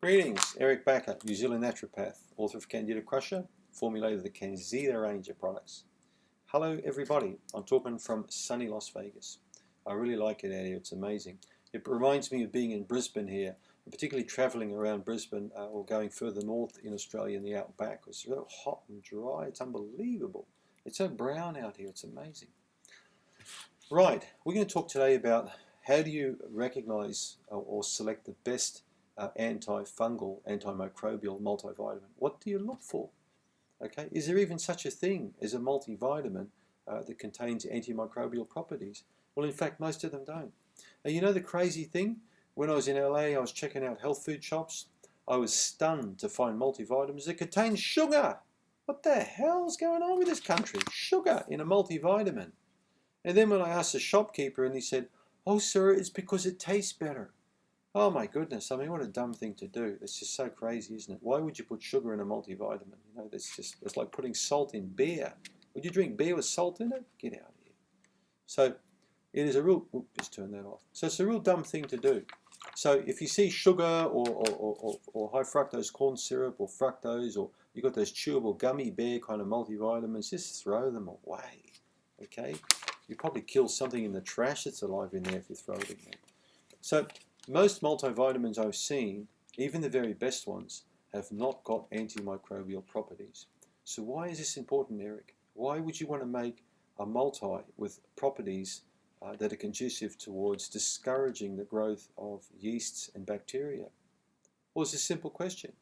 Greetings, Eric Backer, New Zealand naturopath, author of Candida Crusher, formulator of the CanXida range of products. Hello everybody, I'm talking from sunny Las Vegas. I really like it out here, it's amazing. It reminds me of being in Brisbane here, and particularly travelling around Brisbane or going further north in Australia in the outback. It's so hot and dry, it's unbelievable. It's so brown out here, it's amazing. Right, we're going to talk today about how do you recognise or select the best antifungal, antimicrobial multivitamin. What do you look for? Okay, is there even such a thing as a multivitamin that contains antimicrobial properties? Well, in fact, most of them don't. And you know the crazy thing? When I was in LA, I was checking out health food shops. I was stunned to find multivitamins that contain sugar. What the hell's going on with this country? Sugar in a multivitamin. And then when I asked the shopkeeper, and he said, "Oh, sir, it's because it tastes better." Oh my goodness, I mean, what a dumb thing to do. It's just so crazy, isn't it? Why would you put sugar in a multivitamin? You know, it's like putting salt in beer. Would you drink beer with salt in it? Get out of here. So it is a real, just turn that off. So it's a real dumb thing to do. So if you see sugar or high fructose corn syrup or fructose, or you've got those chewable gummy bear kind of multivitamins, just throw them away, okay? You probably kill something in the trash that's alive in there if you throw it in there. So most multivitamins I've seen, even the very best ones, have not got antimicrobial properties. So why is this important, Eric? Why would you want to make a multi with properties that are conducive towards discouraging the growth of yeasts and bacteria? Well, it's a simple question.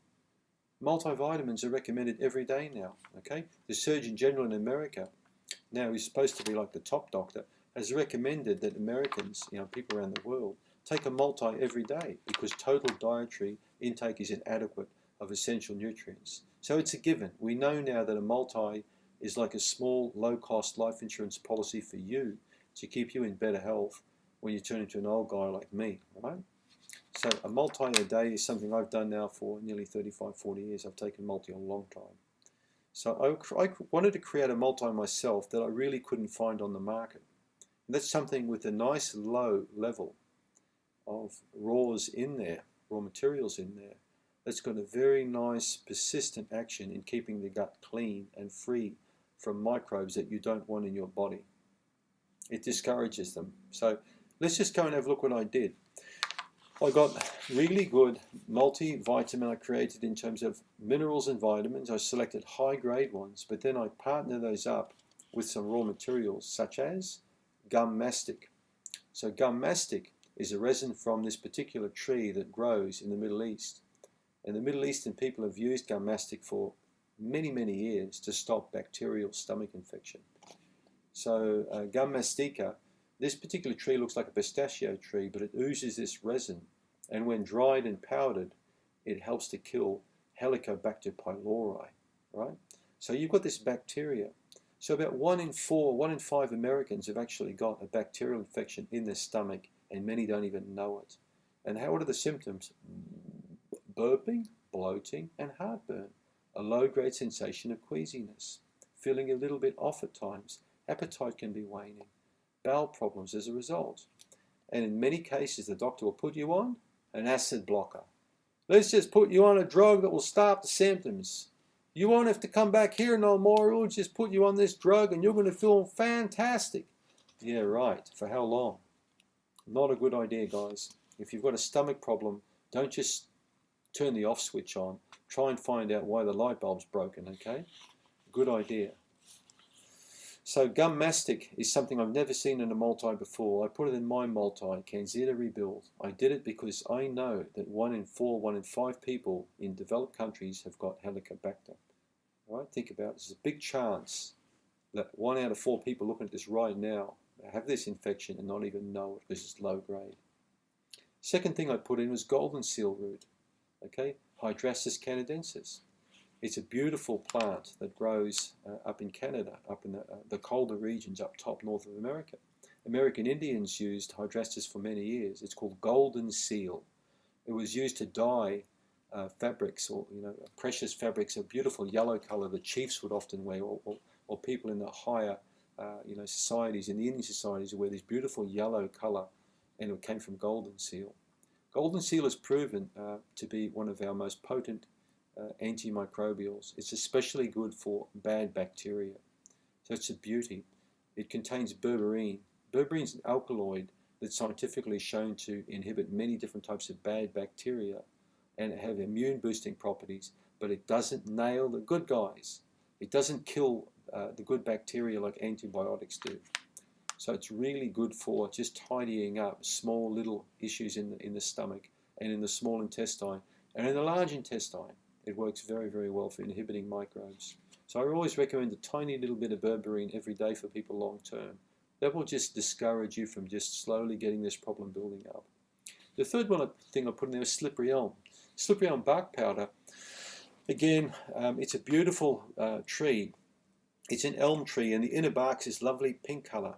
Multivitamins are recommended every day now, okay? The Surgeon General in America, now he's supposed to be like the top doctor, has recommended that Americans, you know, people around the world, take a multi every day because total dietary intake is inadequate of essential nutrients. So it's a given. We know now that a multi is like a small, low-cost life insurance policy for you to keep you in better health when you turn into an old guy like me, right? So a multi a day is something I've done now for nearly 35, 40 years. I've taken multi a long time. So I wanted to create a multi myself that I really couldn't find on the market. And that's something with a nice low level of raws in there, raw materials in there, that's got a very nice persistent action in keeping the gut clean and free from microbes that you don't want in your body. It discourages them. So let's just go and have a look what I did. I got really good multivitamin I created in terms of minerals and vitamins. I selected high grade ones, but then I partnered those up with some raw materials such as gum mastic. So gum mastic is a resin from this particular tree that grows in the Middle East. And the Middle Eastern people have used gum mastic for many, many years to stop bacterial stomach infection. So gum mastica, this particular tree looks like a pistachio tree, but it oozes this resin. And when dried and powdered, it helps to kill Helicobacter pylori, right? So you've got this bacteria. So about 1 in 4, 1 in 5 Americans have actually got a bacterial infection in their stomach, and many don't even know it. And what are the symptoms? Burping, bloating, and heartburn. A low-grade sensation of queasiness. Feeling a little bit off at times. Appetite can be waning. Bowel problems as a result. And in many cases, the doctor will put you on an acid blocker. Let's just put you on a drug that will stop the symptoms. You won't have to come back here no more. We'll just put you on this drug and you're going to feel fantastic. Yeah, right. For how long? Not a good idea, guys. If you've got a stomach problem, don't just turn the off switch on. Try and find out why the light bulb's broken, okay? Good idea. So gum mastic is something I've never seen in a multi before. I put it in my multi, CanXida Rebuild. I did it because I know that 1 in 4, 1 in 5 people in developed countries have got Helicobacter. All right, think about it. There's a big chance that 1 out of 4 people looking at this right now have this infection and not even know it because it's low grade. Second thing I put in was golden seal root, okay, Hydrastis canadensis. It's a beautiful plant that grows up in Canada, up in the colder regions up top north of America. American Indians used Hydrastis for many years. It's called golden seal. It was used to dye fabrics, or precious fabrics, a beautiful yellow color the chiefs would often wear, or people in the higher societies, in the Indian societies, wear this beautiful yellow color, and it came from golden seal. Golden seal is proven to be one of our most potent antimicrobials. It's especially good for bad bacteria. So it's a beauty. It contains berberine. Berberine is an alkaloid that's scientifically shown to inhibit many different types of bad bacteria and have immune boosting properties, but it doesn't nail the good guys. It doesn't kill the good bacteria like antibiotics do. So it's really good for just tidying up small little issues in the stomach and in the small intestine. And in the large intestine, it works very, very well for inhibiting microbes. So I always recommend a tiny little bit of berberine every day for people long term. That will just discourage you from just slowly getting this problem building up. The third thing I put in there is slippery elm. Slippery elm bark powder, again, it's a beautiful tree. It's an elm tree, and the inner bark is lovely pink color.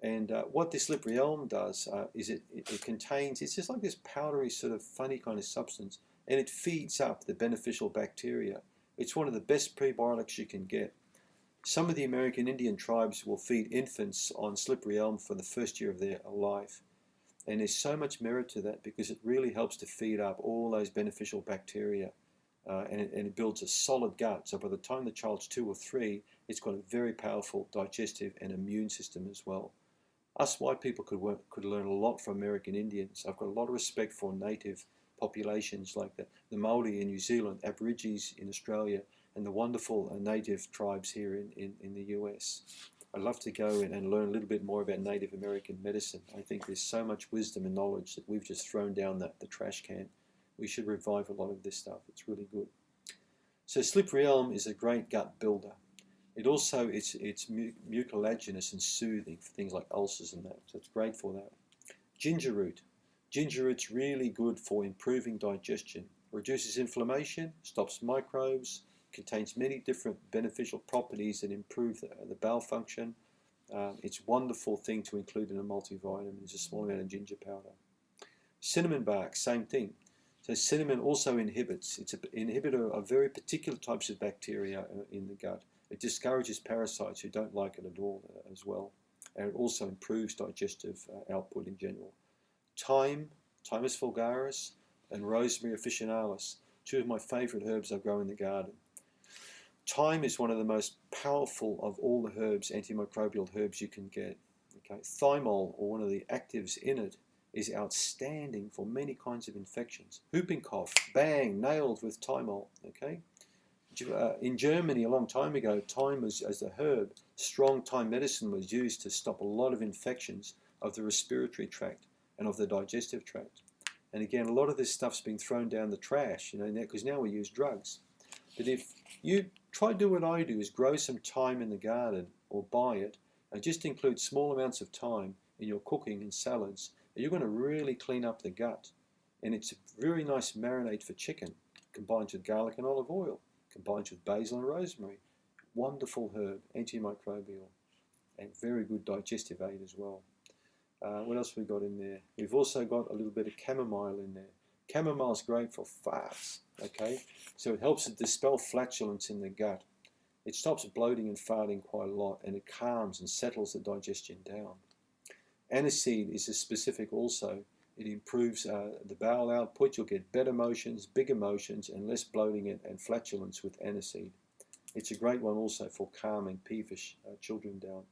And what this slippery elm does is it contains, it's just like this powdery sort of funny kind of substance, and it feeds up the beneficial bacteria. It's one of the best prebiotics you can get. Some of the American Indian tribes will feed infants on slippery elm for the first year of their life. And there's so much merit to that because it really helps to feed up all those beneficial bacteria. And it builds a solid gut. So by the time the child's 2 or 3, it's got a very powerful digestive and immune system as well. Us white people could learn a lot from American Indians. I've got a lot of respect for native populations like the Maori in New Zealand, Aborigines in Australia, and the wonderful native tribes here in the US. I'd love to go and learn a little bit more about Native American medicine. I think there's so much wisdom and knowledge that we've just thrown down the trash can. We should revive a lot of this stuff. It's really good. So slippery elm is a great gut builder. It also, it's mucilaginous and soothing for things like ulcers and that. So it's great for that. Ginger root. Ginger root's really good for improving digestion. Reduces inflammation, stops microbes, contains many different beneficial properties that improve the bowel function. It's a wonderful thing to include in a multivitamin. There's a small amount of ginger powder. Cinnamon bark, same thing. So cinnamon also inhibits. It's an inhibitor of very particular types of bacteria in the gut. It discourages parasites who don't like it at all as well. And it also improves digestive output in general. Thyme, Thymus vulgaris, and Rosemary officinalis, 2 of my favorite herbs I grow in the garden. Thyme is one of the most powerful of all the herbs, antimicrobial herbs you can get. Okay. Thymol, or one of the actives in it, is outstanding for many kinds of infections. Whooping cough, bang, nailed with thymol. Okay. In Germany, a long time ago, thyme was, as a herb, strong thyme medicine was used to stop a lot of infections of the respiratory tract and of the digestive tract. And again, a lot of this stuff's being thrown down the trash, you know, because now we use drugs. But if you try to do what I do, is grow some thyme in the garden or buy it, and just include small amounts of thyme in your cooking and salads, you're going to really clean up the gut. And it's a very nice marinade for chicken, combined with garlic and olive oil, combined with basil and rosemary. Wonderful herb, antimicrobial, and very good digestive aid as well. What else have we got in there? We've also got a little bit of chamomile in there. Chamomile is great for farts, okay? So it helps to dispel flatulence in the gut. It stops bloating and farting quite a lot, and it calms and settles the digestion down. Aniseed is a specific also. It improves the bowel output. You'll get better motions, bigger motions, and less bloating and flatulence with aniseed. It's a great one also for calming peevish children down.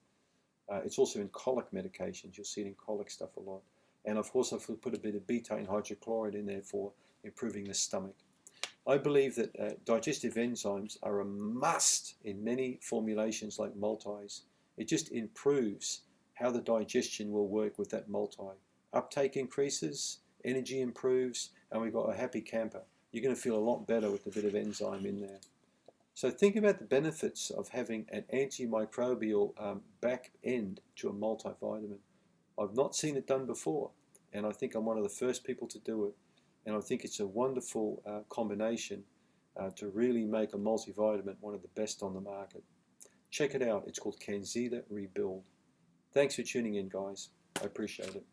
It's also in colic medications. You'll see it in colic stuff a lot. And of course, I've put a bit of betaine hydrochloride in there for improving the stomach. I believe that digestive enzymes are a must in many formulations like multis. It just improves how the digestion will work with that multi. Uptake increases, energy improves, and we've got a happy camper. You're going to feel a lot better with a bit of enzyme in there. So think about the benefits of having an antimicrobial back end to a multivitamin. I've not seen it done before, and I think I'm one of the first people to do it. And I think it's a wonderful combination to really make a multivitamin one of the best on the market. Check it out. It's called CanXida Rebuild. Thanks for tuning in, guys. I appreciate it.